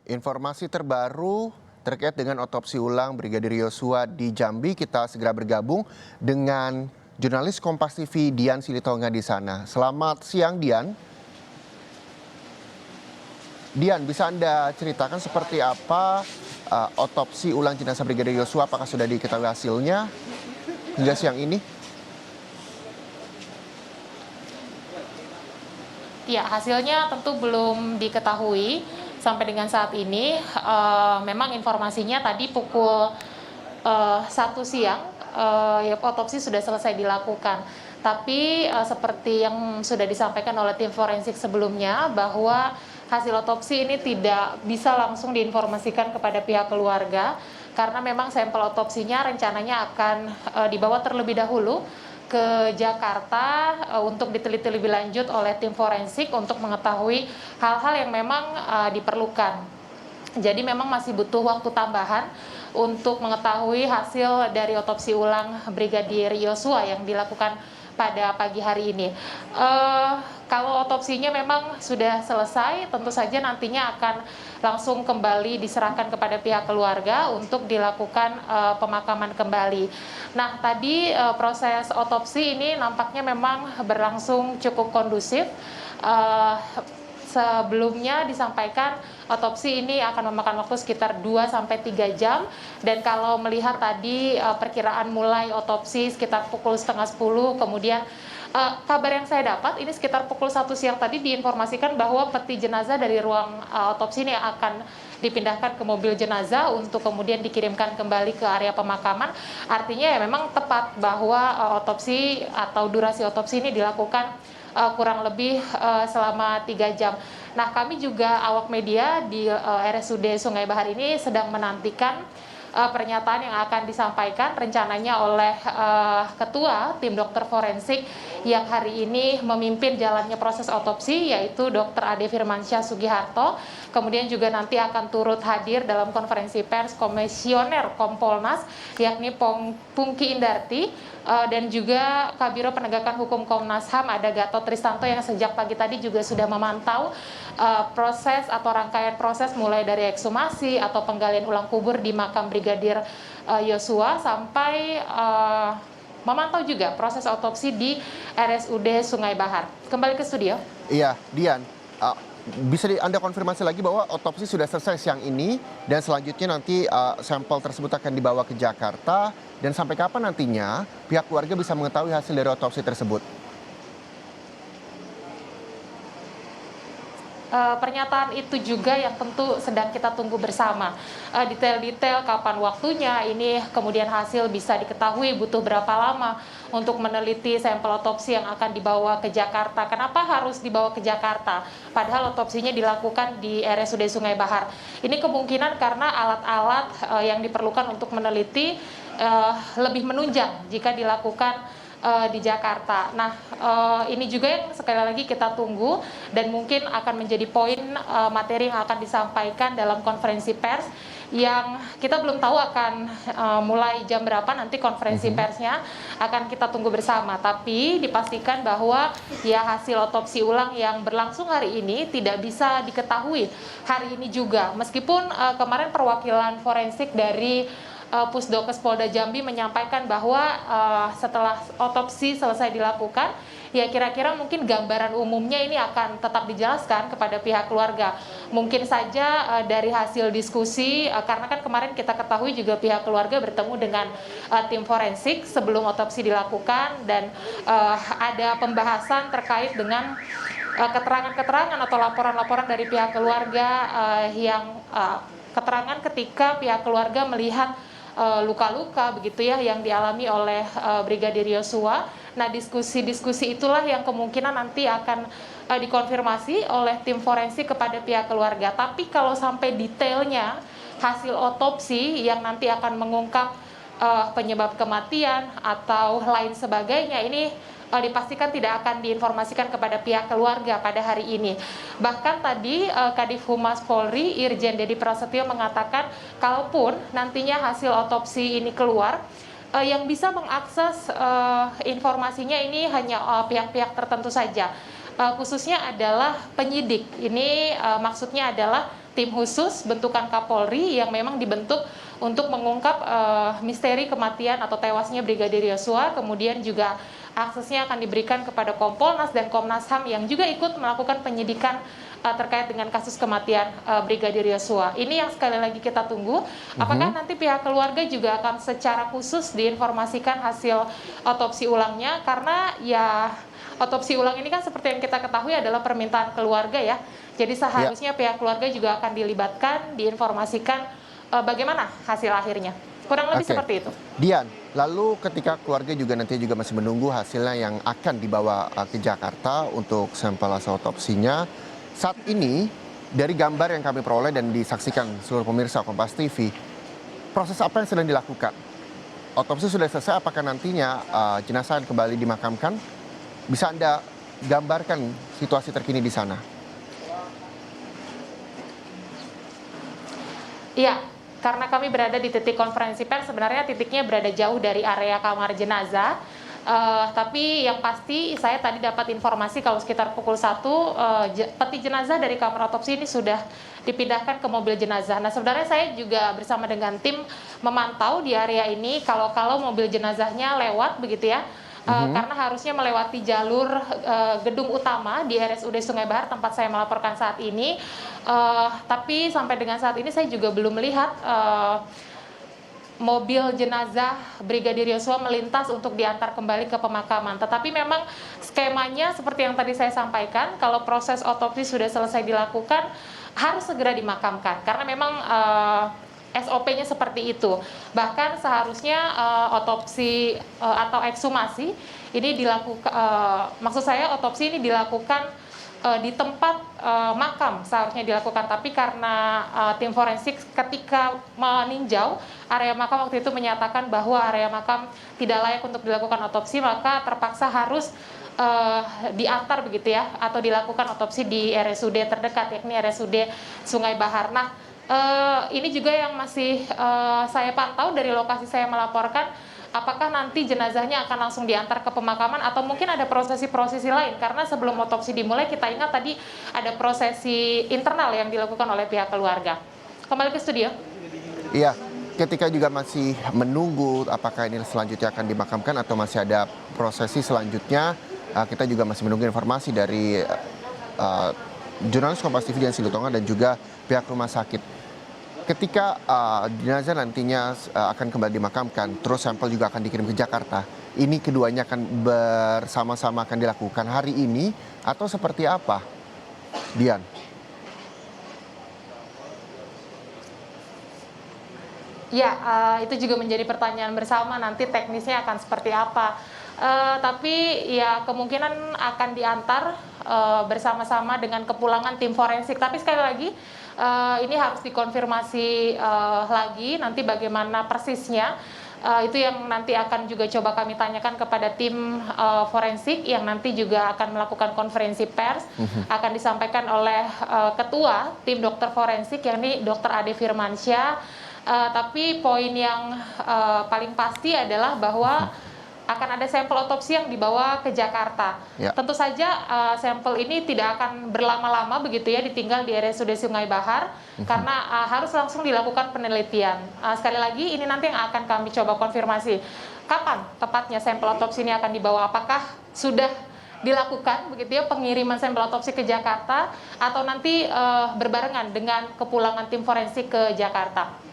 Informasi terbaru terkait dengan otopsi ulang Brigadir Yosua di Jambi, kita segera bergabung dengan jurnalis Kompas TV Dian Silitonga di sana. Selamat siang Dian. Dian, bisa Anda ceritakan seperti apa otopsi ulang jenazah Brigadir Yosua? Apakah sudah diketahui hasilnya hingga siang ini? Ya, hasilnya tentu belum diketahui sampai dengan saat ini. Memang informasinya tadi pukul 1 siang otopsi sudah selesai dilakukan. Tapi seperti yang sudah disampaikan oleh tim forensik sebelumnya, bahwa hasil otopsi ini tidak bisa langsung diinformasikan kepada pihak keluarga karena memang sampel otopsinya rencananya akan dibawa terlebih dahulu ke Jakarta untuk diteliti lebih lanjut oleh tim forensik untuk mengetahui hal-hal yang memang diperlukan. Jadi memang masih butuh waktu tambahan untuk mengetahui hasil dari otopsi ulang Brigadir Yosua yang dilakukan pada pagi hari ini. Kalau otopsinya memang sudah selesai, tentu saja nantinya akan langsung kembali diserahkan kepada pihak keluarga untuk dilakukan pemakaman kembali. Nah, tadi proses otopsi ini nampaknya memang berlangsung cukup kondusif. Sebelumnya disampaikan otopsi ini akan memakan waktu sekitar 2-3 jam, dan kalau melihat tadi perkiraan mulai otopsi sekitar pukul 9:30, kemudian kabar yang saya dapat ini sekitar pukul 1 siang tadi diinformasikan bahwa peti jenazah dari ruang otopsi ini akan dipindahkan ke mobil jenazah untuk kemudian dikirimkan kembali ke area pemakaman. Artinya ya memang tepat bahwa otopsi atau durasi otopsi ini dilakukan kurang lebih selama 3 jam. Nah, kami juga awak media di RSUD Sungai Bahar ini sedang menantikan pernyataan yang akan disampaikan rencananya oleh Ketua Tim Dokter Forensik yang hari ini memimpin jalannya proses otopsi, yaitu Dr. Ade Firmansyah Sugiharto. Kemudian juga nanti akan turut hadir dalam konferensi pers Komisioner Kompolnas, yakni Pungki Indarti, dan juga Kabiro Penegakan Hukum Komnas HAM ada Gatot Tristanto yang sejak pagi tadi juga sudah memantau proses atau rangkaian proses mulai dari ekshumasi atau penggalian ulang kubur di makam Brigadir Yosua sampai memantau juga proses otopsi di RSUD Sungai Bahar. Kembali ke studio. Iya, Dian. Bisa Anda konfirmasi lagi bahwa otopsi sudah selesai siang ini dan selanjutnya nanti sampel tersebut akan dibawa ke Jakarta, dan sampai kapan nantinya pihak keluarga bisa mengetahui hasil dari otopsi tersebut? Pernyataan itu juga yang tentu sedang kita tunggu bersama. Detail-detail kapan waktunya ini kemudian hasil bisa diketahui, butuh berapa lama untuk meneliti sampel otopsi yang akan dibawa ke Jakarta. Kenapa harus dibawa ke Jakarta? Padahal otopsinya dilakukan di RSUD Sungai Bahar. Ini kemungkinan karena alat-alat yang diperlukan untuk meneliti lebih menunjang jika dilakukan di Jakarta. Nah, ini juga yang sekali lagi kita tunggu dan mungkin akan menjadi poin materi yang akan disampaikan dalam konferensi pers yang kita belum tahu akan mulai jam berapa nanti konferensi persnya, akan kita tunggu bersama. Tapi dipastikan bahwa ya hasil otopsi ulang yang berlangsung hari ini tidak bisa diketahui hari ini juga. Meskipun kemarin perwakilan forensik dari Pusdokes Polda Jambi menyampaikan bahwa setelah otopsi selesai dilakukan, ya kira-kira mungkin gambaran umumnya ini akan tetap dijelaskan kepada pihak keluarga. Mungkin saja dari hasil diskusi, karena kan kemarin kita ketahui juga pihak keluarga bertemu dengan tim forensik sebelum otopsi dilakukan, dan ada pembahasan terkait dengan keterangan-keterangan atau laporan-laporan dari pihak keluarga yang keterangan ketika pihak keluarga melihat luka-luka begitu ya yang dialami oleh Brigadir Yosua. Nah, diskusi-diskusi itulah yang kemungkinan nanti akan dikonfirmasi oleh tim forensik kepada pihak keluarga. Tapi kalau sampai detailnya hasil otopsi yang nanti akan mengungkap penyebab kematian atau lain sebagainya, ini dipastikan tidak akan diinformasikan kepada pihak keluarga pada hari ini. Bahkan tadi Kadif Humas Polri Irjen Dedi Prasetyo mengatakan kalaupun nantinya hasil otopsi ini keluar, yang bisa mengakses informasinya ini hanya pihak-pihak tertentu saja. Khususnya adalah penyidik. Ini maksudnya adalah tim khusus bentukan Kapolri yang memang dibentuk untuk mengungkap misteri kematian atau tewasnya Brigadir Yosua, kemudian juga aksesnya akan diberikan kepada Kompolnas dan Komnas HAM yang juga ikut melakukan penyidikan terkait dengan kasus kematian Brigadir Yosua. Ini yang sekali lagi kita tunggu. Apakah nanti pihak keluarga juga akan secara khusus diinformasikan hasil otopsi ulangnya? Karena ya otopsi ulang ini kan seperti yang kita ketahui adalah permintaan keluarga ya. Jadi seharusnya pihak keluarga juga akan dilibatkan, diinformasikan bagaimana hasil akhirnya. Kurang lebih seperti itu. Dian, lalu ketika keluarga juga nanti juga masih menunggu hasilnya yang akan dibawa ke Jakarta untuk sampel hasil otopsinya, saat ini dari gambar yang kami peroleh dan disaksikan seluruh pemirsa Kompas TV, proses apa yang sedang dilakukan? Otopsi sudah selesai, apakah nantinya jenazah kembali dimakamkan? Bisa Anda gambarkan situasi terkini di sana? Iya, karena kami berada di titik konferensi pers, sebenarnya titiknya berada jauh dari area kamar jenazah. Tapi yang pasti saya tadi dapat informasi kalau sekitar pukul 1 peti jenazah dari kamar otopsi ini sudah dipindahkan ke mobil jenazah. Nah, sebenarnya saya juga bersama dengan tim memantau di area ini kalau mobil jenazahnya lewat begitu ya. Karena harusnya melewati jalur gedung utama di RSUD Sungai Bahar tempat saya melaporkan saat ini. Tapi sampai dengan saat ini saya juga belum melihat mobil jenazah Brigadir Yosua melintas untuk diantar kembali ke pemakaman. Tetapi memang skemanya seperti yang tadi saya sampaikan, kalau proses otopsi sudah selesai dilakukan, harus segera dimakamkan. Karena memang SOP-nya seperti itu. Bahkan seharusnya otopsi atau ekshumasi ini dilakukan, maksud saya otopsi ini dilakukan di tempat makam seharusnya dilakukan, tapi karena tim forensik ketika meninjau area makam waktu itu menyatakan bahwa area makam tidak layak untuk dilakukan otopsi, maka terpaksa harus diantar begitu ya, atau dilakukan otopsi di RSUD terdekat, yakni RSUD Sungai Bahar. Nah, ini juga yang masih saya pantau dari lokasi saya melaporkan, apakah nanti jenazahnya akan langsung diantar ke pemakaman atau mungkin ada prosesi-prosesi lain, karena sebelum otopsi dimulai kita ingat tadi ada prosesi internal yang dilakukan oleh pihak keluarga. Kembali ke studio. Iya, ketika juga masih menunggu apakah ini selanjutnya akan dimakamkan atau masih ada prosesi selanjutnya, kita juga masih menunggu informasi dari jurnalis Kompas TV Dian Silitonga dan juga pihak rumah sakit. Ketika jenazah nantinya akan kembali dimakamkan, terus sampel juga akan dikirim ke Jakarta, ini keduanya akan bersama-sama akan dilakukan hari ini atau seperti apa, Dian? Ya, itu juga menjadi pertanyaan bersama, nanti teknisnya akan seperti apa. Tapi ya kemungkinan akan diantar bersama-sama dengan kepulangan tim forensik. Tapi sekali lagi, ini harus dikonfirmasi lagi nanti bagaimana persisnya. Itu yang nanti akan juga coba kami tanyakan kepada tim forensik yang nanti juga akan melakukan konferensi pers. Akan disampaikan oleh ketua tim dokter forensik, yakni Dr. Ade Firmansyah. Tapi poin yang paling pasti adalah bahwa akan ada sampel otopsi yang dibawa ke Jakarta. Ya. Tentu saja sampel ini tidak akan berlama-lama begitu ya ditinggal di RSUD Sungai Bahar karena harus langsung dilakukan penelitian. Sekali lagi ini nanti yang akan kami coba konfirmasi. Kapan tepatnya sampel otopsi ini akan dibawa? Apakah sudah dilakukan begitu ya pengiriman sampel otopsi ke Jakarta atau nanti berbarengan dengan kepulangan tim forensik ke Jakarta?